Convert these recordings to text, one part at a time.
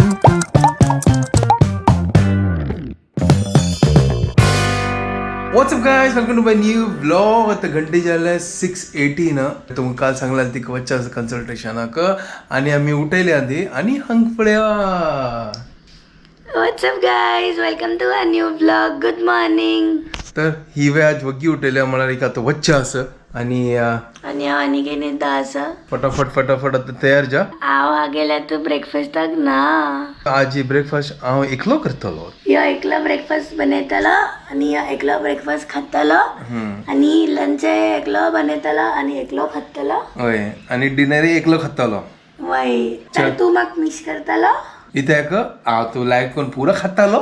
WhatsApp guys, welcome to my new vlog. आता घंटे झाले 6:18. तुमका काल सांगला ती कवचा कन्सल्टेशनाक आणि आम्ही उठेले आधी आणि हंग पड्या. What's up guys? Welcome to a new vlog. Good morning. तर ही वेळ आज वग्गी उठेल्या मला एक आता वच्चा असं आणि आणि केने दासा फटाफट आता तयार जा. आव गेला तू ब्रेकफास्ट तक ना. आज ब्रेकफास्ट हांव एकलो करतलो. या एकला ब्रेकफास्ट बनयतलो आणि या एकला ब्रेकफास्ट खातलो आणि लंच एकलो बनयतलो आणि एकलो खातलो. होय आणि डिनर एकलो खातलो. वय तर तू मग मिस करतलो इथे एक तू लाईक कोण पुरा खातलो.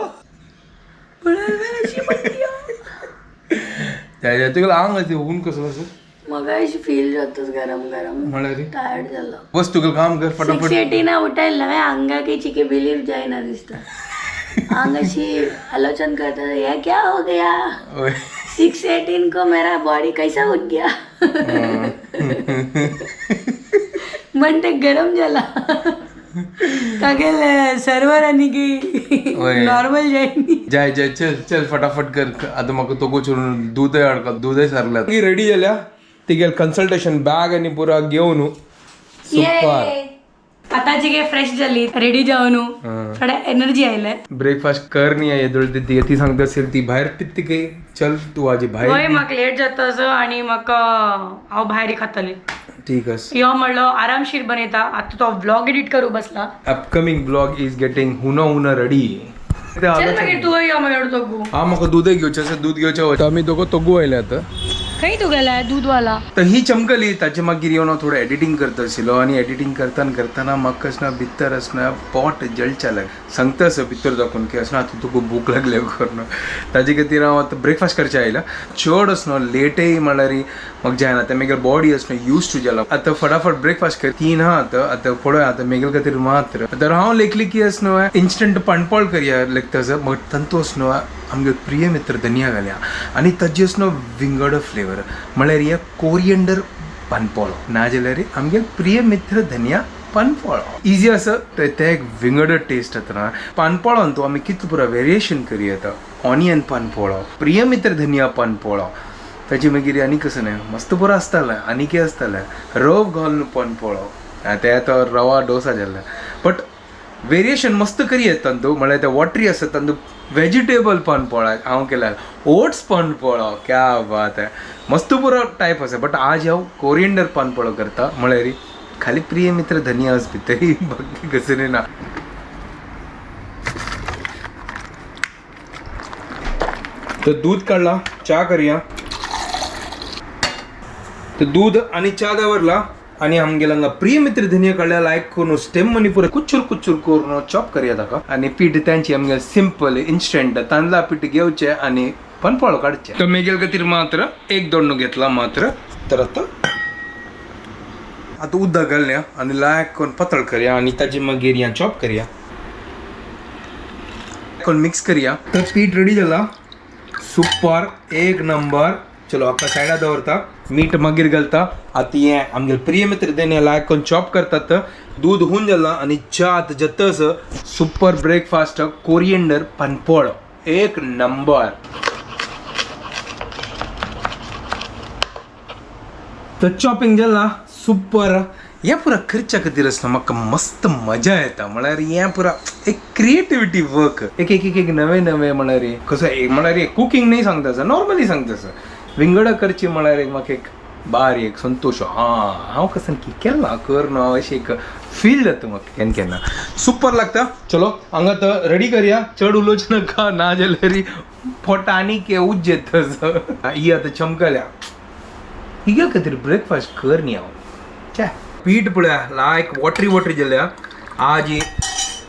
त्या तुला अंग ते ऊन कसं असं मग अशी फील होतोस गरम गरम म्हणा रे टायर्ड झालं. बस तुला काम कर फटाफट. 6:80 ना उठायला ना अंगा की चिके बिलीव जायना दिसतं. अंग अशी आलोचन करता ये क्या हो गया. 6:18 को मेरा बॉडी कैसा उठ गया. म्हणते गरम झाला कागेल सर्वर आणि की नॉर्मल जाय चल फटाफट कर. आता मग तो गोचून दूध दूधही सरला रेडी झाल्या. ती गेल कन्सल्टेशन बॅग आणि पुरा घेऊन सुपर. आता जी काय फ्रेश झाली रेडी जाऊन थोडा एनर्जी आयलाय. ब्रेकफास्ट कर नाही आहे ती सांगत असेल ती बाहेर पित्ती काही. चल तू आजी बाहेर. मग लेट जात असं आणि मग हांव भायर खातले. ठीक आहे. यो म्हणलं आरामशीर बनयता. आता तो व्लॉग एडिट करू बसला. अपकमिंग ब्लॉग इज गेटिंग हुना रेडी. तू यो मग तोगू हा मग दूध घेऊचे दूध घेऊचे आम्ही दोघं तोगू आयले आता. खंय तू गेलाय दूधवाला. तर ही चमकली ताचे मागीर येवन थोडं एडिटिंग करत आशिल्लो आणि एडिटिंग करताना म्हाका असना भितर असना पोट जळच्या लाग सांगता असं भितर दाखवून की असना आता तुका भूक लागल्या करून ताजे खातीर हांव आतां ब्रेकफास्ट करचें आयला. चड असनो लेटय म्हळ्यार म्हाका जायना. आतां मेगेल बॉडी असनो यूज टू जाला. आतां फटाफट ब्रेकफास्ट कर. तीन हा आतां पळय आतां मेगेल खातीर मात्र. तर हांव लेखली की असनो इन्स्टंट पाणपोळ करया लायक तसं मग तंतू असनो आमगे प्रिय मित्र धनिया घाल्या आणि ताजी असनो विंगड फ्लेवर म्हळ्यार हे कोरिएंडर पानपोळो ना जाल्यार आमगे प्रिय मित्र धनिया पानपोळो. इजी असं ते एक विंगड टेस्ट येता. पानपोळोन तूं आमी कितले पुरा वेरिएशन करी येता. ऑनियन पानपोळो, प्रिय मित्र धनिया पानपोळो, ताची मागीर आनी कसं न्हय मस्त पुरो आसतालें. आनी कितें आसतालें रव घालून पानपोळो. ते तो रवा डोसा जाल्ले बट वेरिएशन मस्त करी येता तूं. म्हळ्यार ते वॉटरी आसता तांदूळ वेजिटेबल पानपोळा हांव केला. ओट्स पानपोळो क्या बात आहे. मस्त पुरो टायप आसा. बट आज हांव कोरिएंडर पानपोळो करता. म्हळ्यार खाली प्रिय मित्र धनिया आसपी तरी बाकी कसं ना. तर दूध काढला चा करूया. तर दूध आणि चा दवरला आणि आमगेला प्रिय मित्र धनिया काढल्या लायक करून स्टेम मनी पुरा कुच्चूर करून चॉप करूया ताका. आणि पीठ त्यांची आमगे सिंपल इन्स्टंट तांदळा पीठ घेवचे आणि पानपोळो काढचे. तर मेगेल खातीर मात्र एक दोंडो घेतला मात्र. तर आता उद्दा घालया आणि लायक करून पातळ करूया आणि ताची मागीर या चॉप करूया कोण मिक्स करूया. तर पीठ रेडी झाला सुपर एक नंबर. चलो आता सायडा दवरता. मीठ मागीर घालता. आता हे आमगे प्रिय मित्र धनिया लायक करून चॉप करतात. दूध होऊन जाला आणि च्यात जतस सुपर ब्रेकफास्ट कोरिएंडर पानपोळो एक नंबर. तर चॉपिंग जाला सुपर. हे पुरा खर्चा खातीर आसता म्हाका मस्त मजा येता. म्हळ्यार हे पुरा एक क्रिएटिविटी वर्क. एक नवे म्हळ्यार कसं म्हळ्यार कुकिंग नाही सांगता नॉर्मली सांगता विंगड करची म्हळ्यार म्हाका एक बारी एक संतोष. हांव कसं की केला कर न्हू अशें एक फील जाता म्हाका केन्ना सुपर लागता. चलो हांगा तर रेडी करूया. चड उलोवचें नाका ना जाल्यार पोटा आनी उज्ज येता. ही आतां चमकल्या हिगे खातीर ब्रेकफास्ट कर न्ही हांव. च्या पीठ पळया लायक वॉटरी जाल्या. आज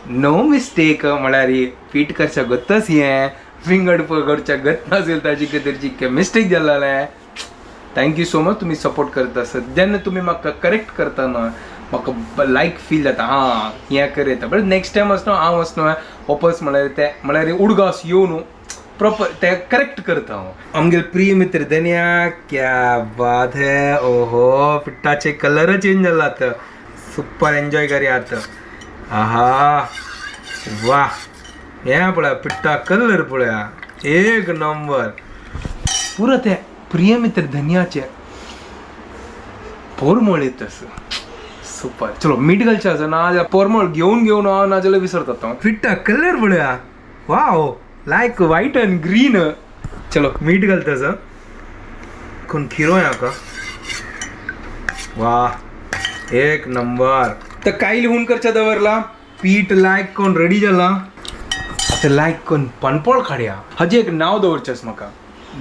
नो मिस्टेक म्हळ्यार पीठ करच्या गत्तच हें विंगड करच्या गत नासेल ताजी खातीर मिस्टेक जाल्लें. थँक्यू सो मच तुम्ही सपोर्ट करता. जेन्ना तुम्ही म्हाका करेक्ट करता न्हय म्हाका लायक फील जाता. हें कर येता. बट नेक्स्ट टायम असनो हांव असनो वापस म्हळ्यार उडगास येवन प्रॉपर ते करेक्ट करता हांव. आमगे प्रिय मित्र धनिया क्या बात है. ओहो पिठाचे कलर चेंज जाला आता. सुपर एन्जॉय करूया आता. आहा वा हे पळया पिट्टा कलर पळया एक नंबर पुरं ते प्रिय मित्र धनियाचे पोरमळ येत सुपर चलो मीठ घालचे ना पोरमळ घेऊन ना जाल्यार विसरतात पिट्टा कलर पळया wow like white and green चलो मीठ घालतास कोण खिरो का वा एक नंबर तर काय लिहून करच्या दवरला पीठ लायक कोण रेडी जाला आता लायक कोण पानपोळ काडया हाजे एक नाव दवरचेस म्हाका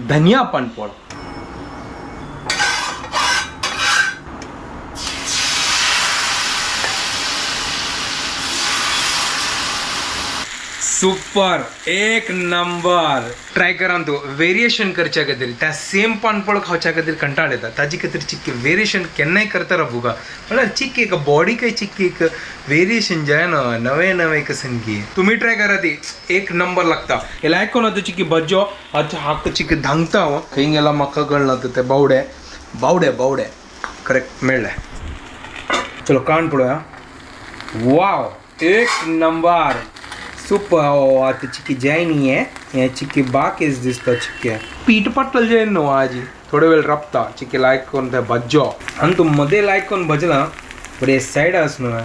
धनिया पानपोळ सुपर एक नंबर ट्राय करा तू वेरिएशन करच्या खातीर त्या सेम पानपळ खावच्या खातीर कंटाळ येता ताजी खातीर चिक्की वेरिएशन केन्नाय करता बुगा म्हळ्यार चिक्की एक बॉडी काय चिक्की एक वेरिएशन जाय ना नवे नवे कसनकी तुम्ही ट्राय करा ती एक नंबर लागता हेला ऐकून आता चिक्की बज्जो अच्छा हाक चिक्की धांगता खंय गेला म्हाका कळना ते बावडे बावडे बावडे करेक्ट मेळ्ळे चलो काण पळोवया वाव एक नंबर सुपर आता चिक्की जायनी आहे हे चिक्की बाकेच दिसता चिक्की पीठ पट्टल जायन न्हू आजी थोडे वेळ रपता चिक्की लायक करून ते भज्जो आनी तू मध्ये लायक करून भजला बट हे सायड आस न्हू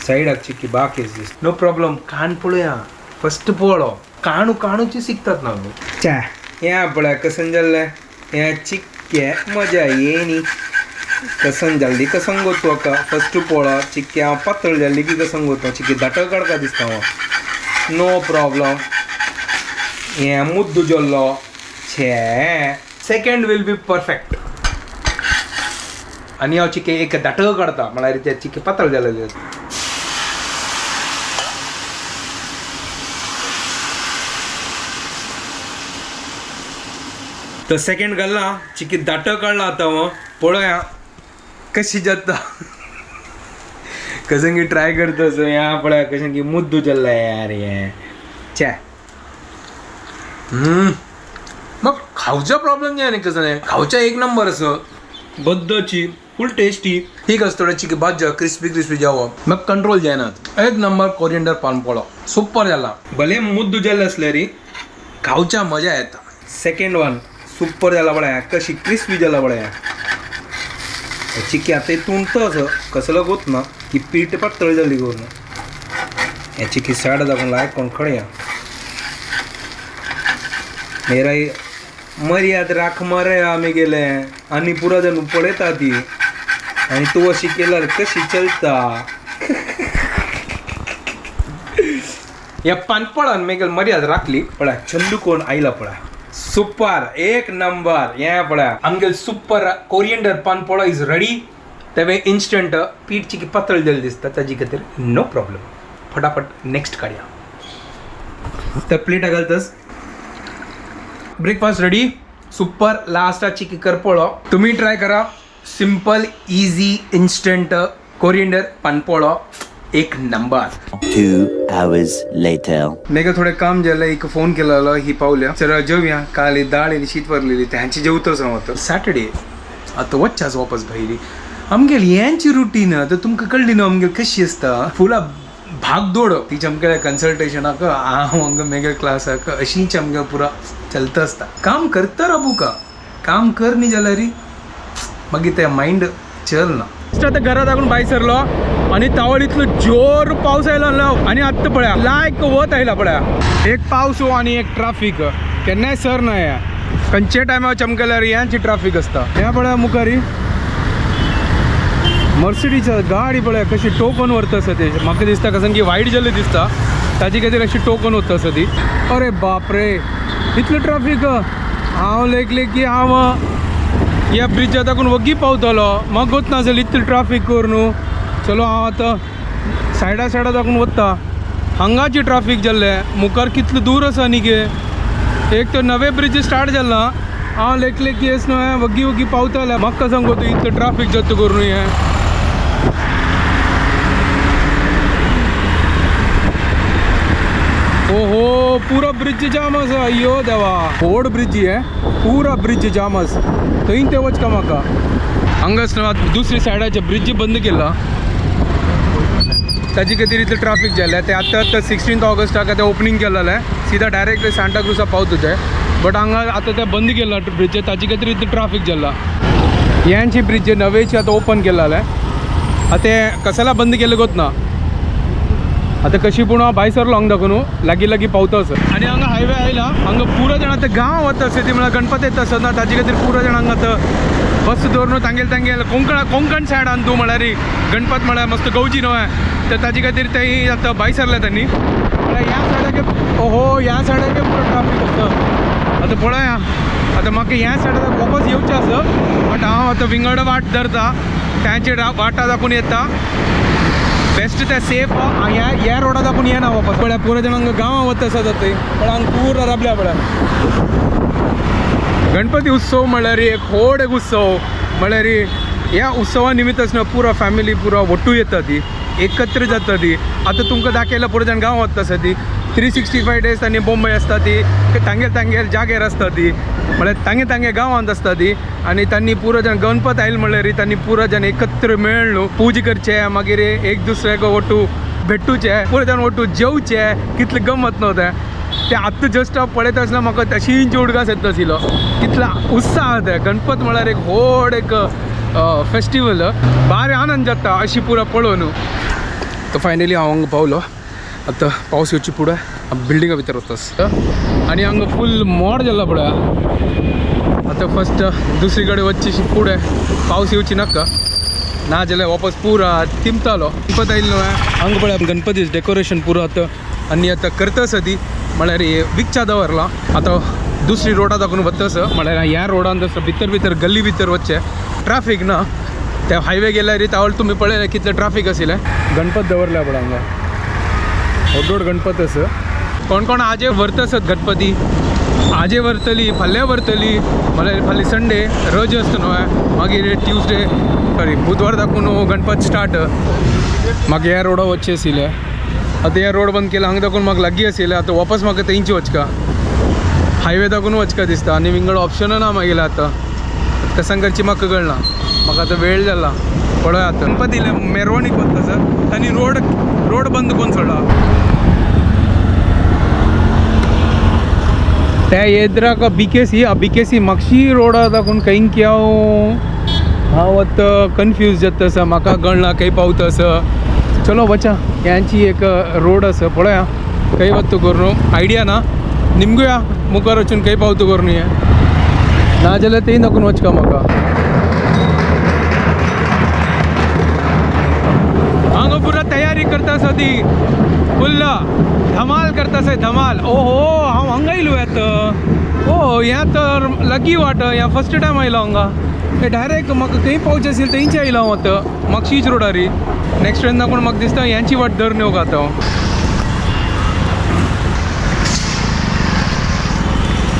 सायडाक चिक्की बाकेच दिसता नो प्रॉब्लम काण पळोवया फस्ट पळो काणूची शिकतात ना च्या या पळय कसन जाल्ले हे चिक्के मजा येनी कसन जल्दी कसन गोतो फस्ट पोळा चिक्की हांव पातळ जाल्ली की कसन गोतो चिक्की दाटळ काडका दिसता नो प्रॉब्लम हे मुद्दू जल्लो छे सेकंड विल बी परफेक्ट आनी हांव चिक्की एक दाटळ काडता म्हळ्यार ते चिक्की पातळ जालेली तो सेकंड घालला चिक्की दाटळ काडला आता पळोवया कशी जाता कसं ट्राय करतस या पळया कशें की मुद्दू जाल्ला यार हे च्या मग खावचा प्रॉब्लेम नाही कसं खावचा एक नंबर असं बद्दची फुल टेस्टी ठीक असतो थोडं चिकी भाज्या क्रिस्पी जावं मग कंट्रोल जायनात एक नंबर कोरिएंडर पानपोळो सुपर जाला भले मुद्दू जाल्ले असले री खावच्या मजा येता सेकंड वन सुपर जाला पळया कशी क्रिस्पी जाला पळया चिक्की आता तुंटच कसलं गोत ना की पीठ पातळ जाल्ली करून हे चिक्की सायड दाखवून लायक कोण खडया मेरा मर्याद राख मरे आम्ही गेले आणि पुरा जण पळयता ती आणि तू अशी केल्यार कशी चलता या पानपळान मेगेल मर्याद राखली पळा चंदू कोण आयला पळा सुपर एक नंबर ये पळया आमगेल सुपर कोरिएंडर पानपोळो इज रेडी तेवे इन्स्टंट पीठ चिकी पातळ जाल्ली दिसता ताजी खातीर नो प्रॉब्लेम फटाफट नेक्स्ट काडया तर प्लेट घालतस ब्रेकफास्ट रेडी सुपर लास्ट चिकी करपोळो तुम्ही ट्राय करा सिंपल इजी इन्स्टंट कोरिएंडर पानपोळो एक नंबर 2 hours later मेगा थोडे काम झालं एक फोन केलेला ही पावल्या चला जेवया काल डाळ आणि शीत भरलेली त्यांची जेवतच नव्हतं सॅटर्डे आता वच्चाच वापस भाईरी आमगेल यांची रुटीन तर तुमका कळली ना आमगेल कशी असता फुला भागदौड ती आमगे कन्सल्टेशनाक हांव मेगेल क्लासाक अशीच आमगे पुरा चलता असता काम करता राबू का काम कर न्ही जाल्यार री मागीर ते माइंड चल ना आता घरात लागून भाई सरलो आणि तावळ इतलं जोर पाऊस आयला आणि आत्ता पळया लायक वत आयला पळया एक पाऊस आणि एक ट्राफिक केन्नाय सर नाही खंयचे टायमार चमकल्यार यांची ट्राफिक असता हे पळया मुखारी मर्सिडीज गाडी पळया कशी टोकन व्हरता आसा ते म्हाका दिसता कसं की वायट जाल्ली दिसता ताजी खातीर अशी टोकन वता आसा ती अरे बापरे इतलं ट्राफिक हांव लेखले की हांव या ब्रिजा दाखवून वगी पावतलो म्हाका गोत नासली इतली ट्राफिक कर न्हू चलो हांव आतां सायडा दाखवून वता हांगाची ट्राफिक जाल्ले मुखार कितले दूर आसा न्ही गे एक तर नवे ब्रिज स्टार्ट जाला हांव लेखले की येस न्हू वगी पावतले म्हाका सांगो तूं इतलें ट्राफिक जाता करून हें ओहो पूरा ब्रिज जाम आसा अय्यो देवा व्हड ब्रिज हे पूरा ब्रिज जाम आसा थंय ते वचका म्हाका हांगाच दुसरी सायडाचे ब्रिज बंद केला ताजी खातीर इतलें ट्राफीक जाल्लें तें आतां 16 ऑगस्टाक आतां ओपनिंग केलेलें सीधा डायरेक्ट सांता क्रुजा पावतुचें बट हांगा आतां तें बंद केला ब्रिज ताजी खातीर इतलें ट्राफीक जाला ह्यांची ब्रिज नवेची आतां ओपन केलेलें आतां तें कशाला बंद केलें गोत ना आतां कशी पूण हांव भायर सरलो हांगा दाखून लागीं पावता असो आनी हांगा हायवे आयला हांगा पुरो जाण आतां गांव वता ती म्हळ्यार गणपती येता आसतना ताजे खातीर पुरो जाण हांगा आतां बस दवरून तांगेल कोंकण सायडान तूं म्हळ्यार गणपत म्हळ्यार मस्त गवजी न्हय तर ताजे खातीर तें आतां भायर सरल्या त्यांनी म्हळ्यार ह्या सायडाक ओहो ह्या सायडाक पुरो ट्राफीक आसा आतां पळया आतां म्हाका ह्या सायडाक वापस येवचें आसा बट हांव आतां विंगड वाट धरता तांचे वाटा दाखून येता बेस्ट ते सेफ ह्या रोडा दाखून येना वापस पळय पुरो जाण हांगा गांवां वता आसा थंय पळय हांगा पुरो राबल्या पळय गणपती उत्सव म्हळ्यार एक व्हड एक उत्सव म्हळ्यार ह्या उत्सवा निमित्त आसना पुरो फॅमिली पुरो वट्टू येता ती एकत्र जाता ती आतां तुमकां दाखयला पुरो जाण गांव वता आसा ती 365 डेज तांणी बॉम्बे आसता ती तांगेल जाग्यार आसता ती म्हळ्यार तांगे गांवांत आसता ती आनी तांणी पुरो जाण गणपत आयले म्हळ्यार तांणी पुरो जाण एकत्र मेळून पूजा करचे मागीर एक दुसऱ्याक वट्टू भेटूचे पुरो जाण वट्टू जेवचे कितले गमत न्हू ते आत्तां जस्ट हांव पळयत आसतना म्हाका तशींच उडगास येता आशिल्लो कितलो उत्साह ते गणपत म्हळ्यार एक व्हड एक फेस्टिवल भारी आनंद जाता अशी पुरो पळोवन तो फायनली हांव हांगा पावलो आतां पावस येवचे फुडें बिल्डिंगा भितर वता आनी हांगा फूल मोड जाला पळय आतां फस्ट दुसरी कडेन वचची फुडें पावस येवची नाका ना जाल्यार वापस पुरा तिंबतालो गणपत आयलो हांगा पळय गणपतीच डेकोरेशन पुरो आतां आनी आतां करता आसा ती म्हळ्यार विकच्या दवरला आतां दुसरी रोडा दाखून वता आसा म्हळ्यार ह्या रोडान भितर गल्ली भितर वचचें ट्राफीक ना त्या हायवे गेल्यार तावळ तुमी पळयलें कितलें ट्राफीक आशिल्लें गणपत दवरल्या पळय हांगा व्हड गणपत आसा कोण आजे व्हरता आसत गणपती आजे व्हरतली फाल्यां व्हरतली म्हळ्यार फाल्यां संडे रज आसता न्हय मागीर ट्युजडे सॉरी बुधवार दाखून गणपत स्टार्ट म्हाका ह्या रोडा वचचें आशिल्लें आतां ह्या रोड बंद केला हांगा दाखून म्हाका लागीं आशिल्लें आतां वापस म्हाका थंयची वचका हायवे दाखून वचका दिसता आनी विंगड ऑप्शन ना मागीर आतां कसां करची म्हाका कळना म्हाका आतां वेळ जाला पळय आतां गणपती मेरवणीक वता सर आनी रोड बंद करून सोडला त्या येद्राक बीकेसी म्हापशी रोडा दाखून खंय हांव आतां कन्फ्यूज जाता आसा म्हाका कळना खंय पावता आसा चलो वचा ह्यांची एक रोड आसा पळया खंय वता करून आयडिया ना निमगूय मुखार वचून खंय पावता करून हें ना जाल्यार तें दाखून वचका म्हाका हांगा पुरो तयारी करता आसा ती फुल्ल धमाल करता आसा धमाल ओहो हांव हांगा येयलो आतां ओ हें तर लकी वाट हें फस्ट टायम आयलो हांगा हें डायरेक्ट म्हाका खंय पावचें आशिल्लें थंयचें आयलो हांव आतां म्हापशीच रोडारी नेक्स्ट टायम दाखोवन म्हाका दिसता ह्यांची वाट धरून येवंक आतां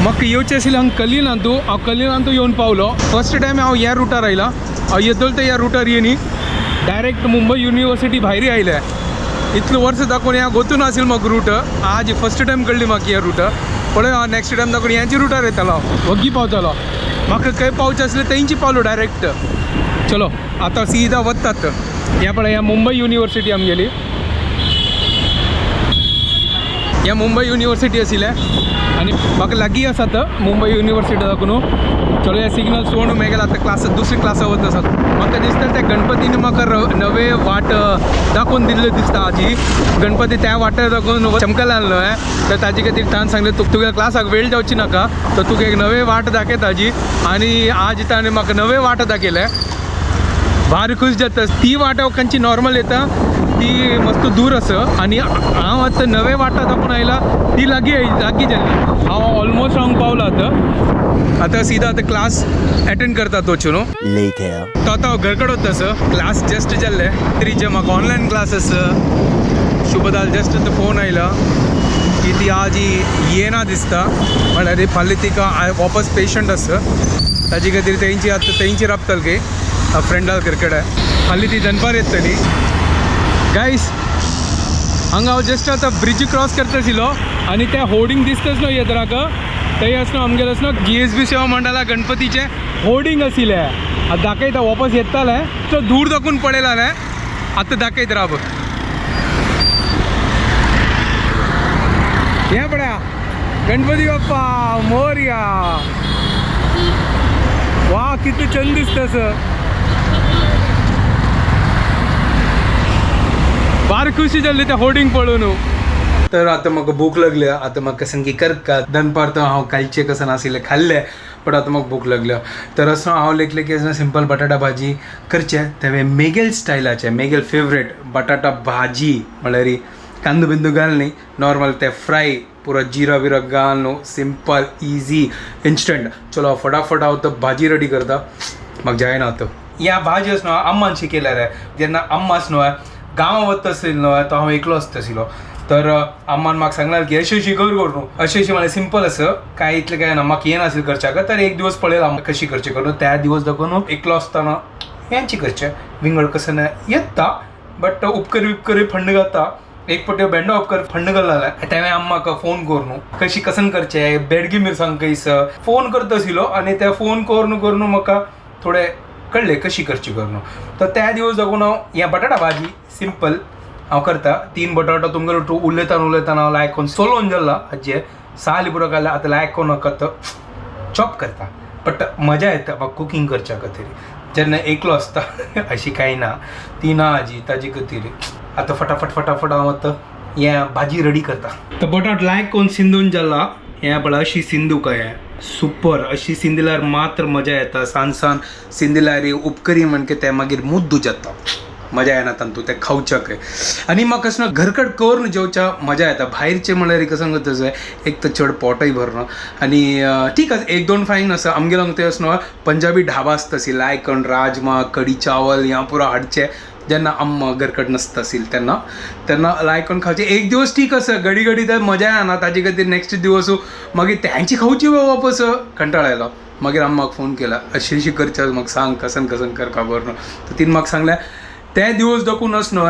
म्हाका येवचें आशिल्लें हांगा कलिनांतू हांव कलिनांतू येवन पावलो फस्ट टायम हांव ह्या रुटार आयला हांव येतलो ते ह्या रुटार येनी डायरेक्ट मुंबय युनिवर्सिटी भायर आयले इतलें वर्स दाखोवन ह्या गोतून आशिल्लो म्हाका रूट आज फस्ट टायम कळ्ळी म्हाका ह्या रूट पळय हांव नेक्स्ट टायम दाखोवन ह्यांची रुटार येतालो वग्गी पावतालो म्हाका खंय पावचें आसलें थंयची पावलो डायरेक्ट चलो आतां सीधा वतात ह्या पळय ह्या मुंबय युनिवर्सिटी आमगेली ह्या मुंबय युनिवर्सिटी आशिल्लें आनी म्हाका लागीं आसा तर मुंबय युनिवर्सिटी दाखोवन चलो ह्या सिग्नल सोडून मागीर आतां क्लास दुसरी क्लासा वता आसात म्हाका दिसता त्या गणपतीन म्हाका नवे वाट दाखोवन दिल्ले दिसता आजी गणपती त्या वाटेर दाखोवन चमकला न्हय तर ताजे खातीर ताणें सांगलें तुगे क्लासाक वेळ जावची नाका तर तुका एक नवे वाट दाखयता आजी आनी आज ताणें म्हाका नवे वाट दाखयले भारी खुश जाता ती वाट खंयची नॉर्मल येता ती मस्त दूर आसा आनी हांव आतां नवे वाटा दाखोवन आयला ती लागीं जाल्ली हांव ऑलमोस्ट हांगा पावलो आतां सीधा आतां क्लास अटेंड करता तो वचून Later. तो आतां घरा कडेन वता सर क्लास जस्ट जाल्ले तरी जे म्हाका ऑनलायन क्लास आसा शुभदाल जस्ट आतां फोन आयला की ती आज येना दिसता म्हळ्यार फाल्यां तिका वापस पेशंट आसा ताजे खातीर तेंची राबतली की फ्रेंडाल क्रिकेट फाल्यां ती दनपार येतली गायस हांगा हांव जस्ट आतां ब्रिज क्रॉस करता आशिल्लो आनी त्या होर्डिंग दिसताच न्हय येद्राक थंय आसना आमगेर आसना GSB सेवा मंडळा गणपतीचें होर्डिंग आशिल्लें आतां दाखयता वापस येतालें तो दूर दाखोवन पळयला न्हय आतां दाखयत राब या पड्या गणपती बाप्पा मोरया. वा किती छंद दिसतस. फार खुशी झाली त्या होर्डिंग पळून. तर आता म्हाका भूक लागल्या. आता म्हाका संगी करता दनपार तर हांव कालचे कसं नाशिल्लें खाल्लें पण आता म्हाका भूक लागल्या. तर असं हांव लेखलें की सिंपल बटाटा भाजी करचें तें मेगेल स्टायलाचें. मेगेल फेवरेट बटाटा भाजी म्हळ्यार कांदो बिंदू घाल न्ही नॉर्मल ते फ्राय पुरो जिरा बिरा घाल न्हू सिंपल इजी इन्स्टंट. चलो फटाफट हांव तो भाजी रेडी करता. म्हाका जायना तो ह्या भाजी न्हू अम्मान शिकयल्या रे. जेन्ना अम्मास न्हू गांवां वता आसली न्हू तो हांव एकलो आसताशिलो. तर अम्मान म्हाका सांगल्यार की अशी अशी कर न्हू अशी म्हळ्यार सिंपल असं काय इतलें काय ना म्हाका यें नाशिल्लें करच्याक. तर एक दिवस पळयला हांव कशी करचें करून. त्या दिवस दाखोवन एकलो आसतना हेंची करचें विंगड कसं ना येता बट उपकरी फंड घालता. एक पट्टी भेंडो उपकर फंड घालना त्या अम्माक फोन कर न्हू कशी कसन करचें बेडगी मिरसांग कैस फोन करता आशिल्लो आनी ते फोन करून म्हाका थोडें कळ्ळें कशी करची करून. तर त्या दिवस दाखोवन हांव हें बटाटा भाजी सिंपल हांव करता. 3 बटाटो तुमकां उलयतना हांव लायक कोन्न सोलून जाल्ला हाजे साल पुरो घालला. आतां लायक कोन्न म्हाका चॉप करता बट मजा येता म्हाका कुकींग करच्या खातीर. जेन्ना एकलो आसता अशी कांय ना ती ना हाजी ताजे खातीर. आतां फटाफट हांव आतां हें भाजी रेडी करता. तर बटाट लायक कोन्न सिंदून जाल्ला. हें पळय अशी सिंदू काय सुपर अशी सिंदिल्यार मात्र मजा येता. सांज सिंदिल्यार उपकरी म्हणके ते मागीर मुद्दू जाता. मजा येना तांतू ते खावच्याक. आनी म्हाका असं घरकड करून जेवच्या मजा येता. भायरचे म्हळ्यार कसं करता एक तर चड पोटय भरना आनी ठीक आसा 1-2 फायन आसा. आमगेलो ते असं पंजाबी ढाबा आसता सी लायक राजमा कडी चावल ह्या पुरो हाडचे जेन्ना अम्मा घरकड नासता आशिल्ली तेन्ना लायक करून खावचे. एक दिवस ठीक आसा घडी तर मजा येना ताजे खातीर नेक्स्ट दिवस मागीर त्यांची खावची वापस कंटाळ आयलो. मागीर अम्माक फोन केला अशी करच्या म्हाका सांग कसन कर खबर न्हू. तर तिने म्हाका सांगलें ते दिवस दाखोवन न्हू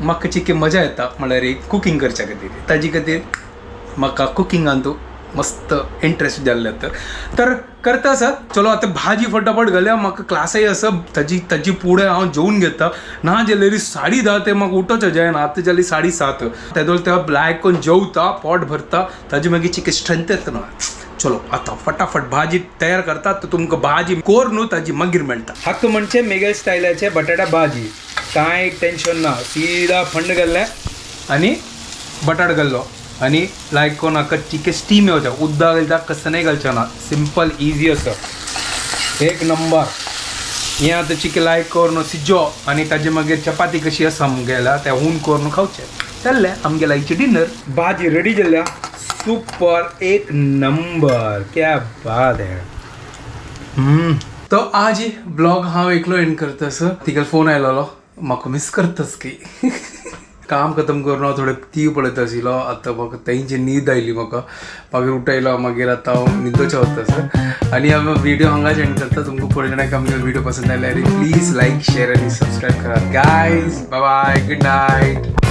म्हाका चिकी मजा येता म्हळ्यार कुकींग करच्या खातीर. ताजे खातीर म्हाका कुकिंगान तूं मस्त इंट्रस्ट जाल्लें. तर करता आसा. चलो आतां भाजी फटाफट घाल्या. म्हाका क्लासय आसा ताजी फुडें हांव जेवून घेता. ना जाल्यार 10:30 ते म्हाका उठोवचें जायना. आतां जाली 7:30 तेदोल ते लायक करून जेवता पोट भरता ताजी मागीर चिकी स्ट्रेंथ येता न्हू. चलो आता फटाफट भाजी तयार करता. तर तुमकां भाजी कोर न्हू ताजी मागीर मेळटा. हाक म्हणचे मेगेल स्टायलाचे बटाटा भाजी. कांय टेन्शन ना सीदा फंड घाल्लें आनी बटाट घाल्लो आनी लायक कोन्न हाका चिके स्टीम येवच्या. उदक घालता कसं नाही घालचें ना सिंपल इजी आसा एक नंबर. हें आतां चिके लायक करून सिजो आनी ताजे मागीर चपाती कशी आसा आमगेल्या त्या हून करून खावचें जाल्लें आमगेल्या आयची डिनर. भाजी रेडी जाल्ल्या सुपर एक नंबर क्या बात है. तो आज ही ब्लॉग हांव एकलो एंड करतास. तिका फोन आयलोलो म्हाका मिस करतास की काम खतम करून हांव थोडे टी व्ही पळयता आशिल्लो. आतां म्हाका तेंची न्हीद आयली. म्हाका मागीर उठयलो मागीर आतां हांव न्हिदोचें वतास. आनी हांव व्हिडिओ हांगाच एंड करता. तुमकां पळयल्यार आमगे व्हिडिओ पसंद आयल्यार प्लीज लायक शेअर आनी सबस्क्रायब करा guys. Bye bye good night.